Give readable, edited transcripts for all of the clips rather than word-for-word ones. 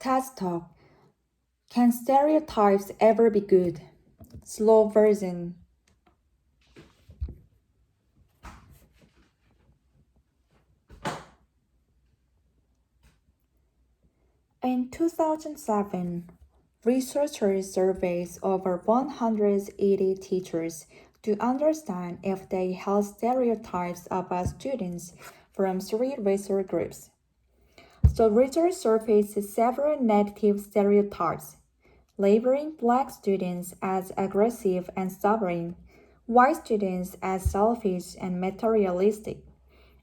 TED Talk. Can stereotypes ever be good? Slow version. In 2007, researchers surveyed over 180 teachers to understand if they held stereotypes about students from three racial groups. The research surfaced several negative stereotypes, labeling Black students as aggressive and stubborn, white students as selfish and materialistic,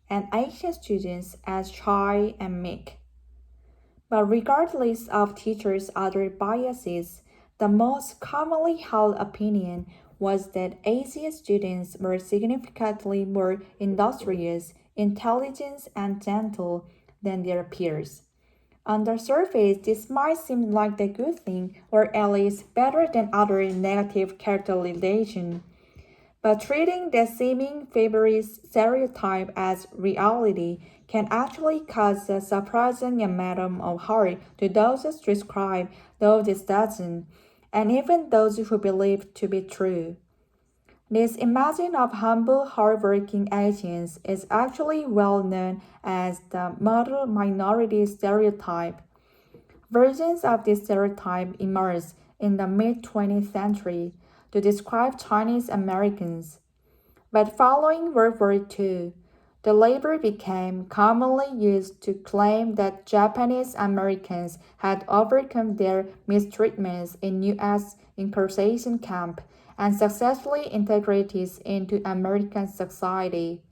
and Asian students as shy and meek. But regardless of teachers' other biases, the most commonly held opinion was that Asian students were significantly more industrious, intelligent, and gentle than their peers. On the surface, this might seem like a good thing, or at least better than other negative characterization. But treating the seeming favorite stereotype as reality can actually cause a surprising amount of harm to those who describe those it doesn't, and even those who believe to be true. This image of humble, hardworking Asians is actually well known as the model minority stereotype. Versions of this stereotype emerged in the mid-20th century to describe Chinese Americans. But following World War II, the label became commonly used to claim that Japanese Americans had overcome their mistreatments in U.S. incarceration camp and successfully integrated into American society.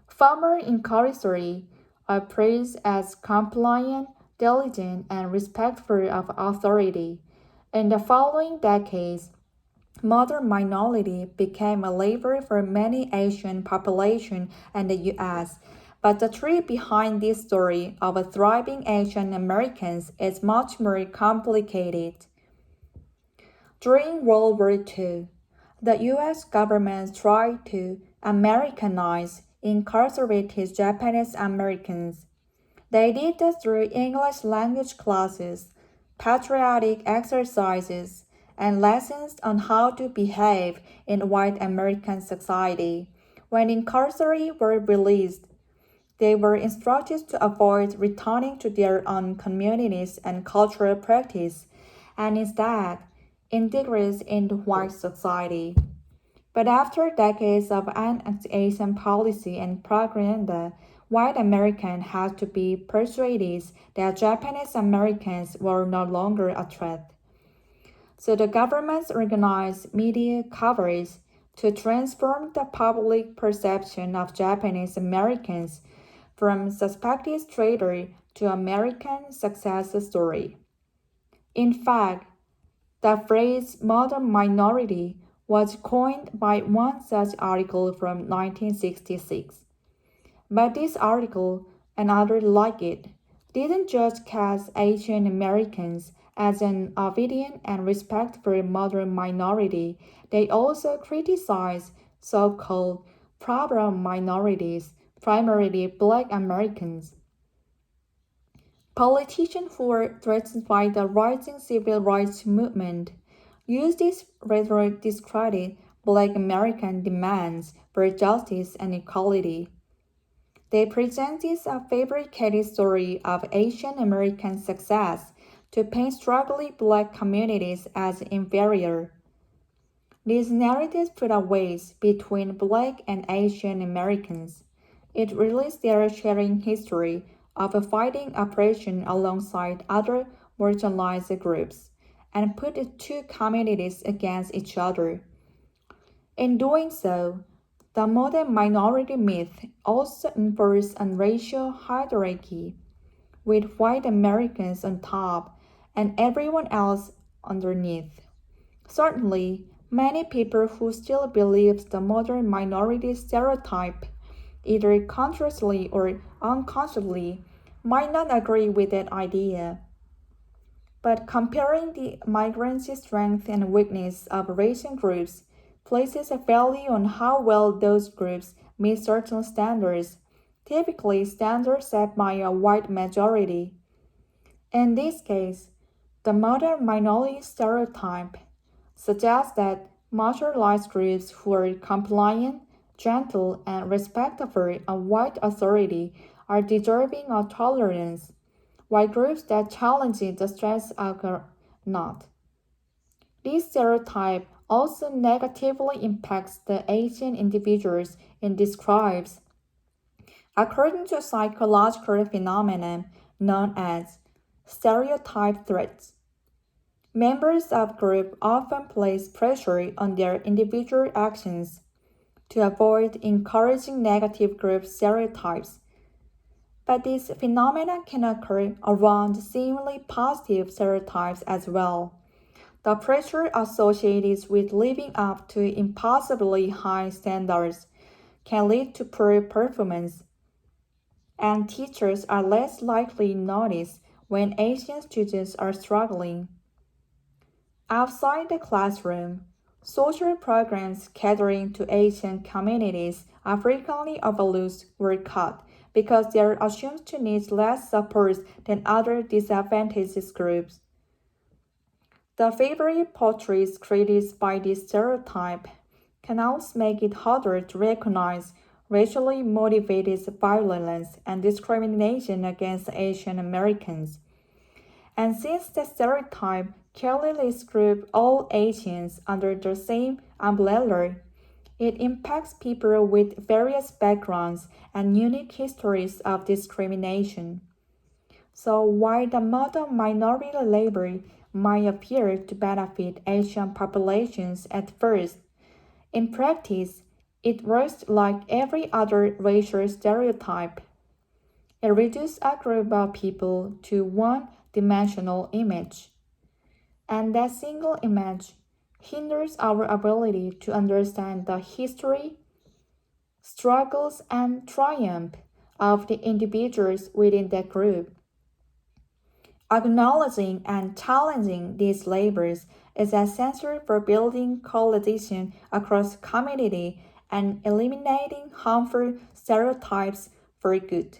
Former incarcerated are praised as compliant, diligent, and respectful of authority. In the following decades, modern minority became a label for many Asian population in the U.S., but the truth behind this story of a thriving Asian Americans is much more complicated. During World War II, the U.S. government tried to Americanize incarcerated Japanese Americans. They did this through English language classes, patriotic exercises, and lessons on how to behave in white American society. When incarcerated were released, they were instructed to avoid returning to their own communities and cultural practice, and instead integrate into white society. But after decades of anti-Asian policy and propaganda, white Americans had to be persuaded that Japanese Americans were no longer a threat. So the government organized media coverage to transform the public perception of Japanese Americans from suspected traitor to American success story. In fact, the phrase modern minority was coined by one such article from 1966. But this article, and others like it, didn't just cast Asian Americans as an obedient and respectful modern minority, they also criticized so-called problem minorities, primarily Black Americans. Politicians who were threatened by the rising civil rights movement used this rhetoric to discredit Black American demands for justice and equality. They presented a fabricated story of Asian American success to paint struggling Black communities as inferior. These narratives put a wedge between Black and Asian Americans. It reveals their sharing history of fighting oppression alongside other marginalized groups, and put the two communities against each other. In doing so, the modern minority myth also enforces a racial hierarchy, with white Americans on top and everyone else underneath. Certainly, many people who still believe the modern minority stereotype, either consciously or unconsciously, might not agree with that idea. But comparing the migrants' strength and weakness of racial groups places a value on how well those groups meet certain standards, typically standards set by a white majority. In this case, the modern minority stereotype suggests that marginalized groups who are compliant, gentle, and respectful of white authority are deserving of tolerance, while groups that challenge the status are not. This stereotype also negatively impacts the Asian individuals it describes. According to a psychological phenomenon known as stereotype threats, members of group often place pressure on their individual actions to avoid encouraging negative group stereotypes. But this phenomenon can occur around seemingly positive stereotypes as well. The pressure associated with living up to impossibly high standards can lead to poor performance, and teachers are less likely to notice when Asian students are struggling. Outside the classroom, social programs catering to Asian communities are frequently overlooked or cut because they are assumed to need less support than other disadvantaged groups. The favorite portraits created by this stereotype can also make it harder to recognize racially motivated violence and discrimination against Asian Americans. And since the stereotype clearly groups all Asians under the same umbrella, it impacts people with various backgrounds and unique histories of discrimination. So while the modern minority label might appear to benefit Asian populations at first, in practice, it works like every other racial stereotype. It reduces a group of people to one-dimensional image, and that single image hinders our ability to understand the history, struggles, and triumph of the individuals within that group. Acknowledging and challenging these labels is essential for building coalition across community and eliminating harmful stereotypes for good.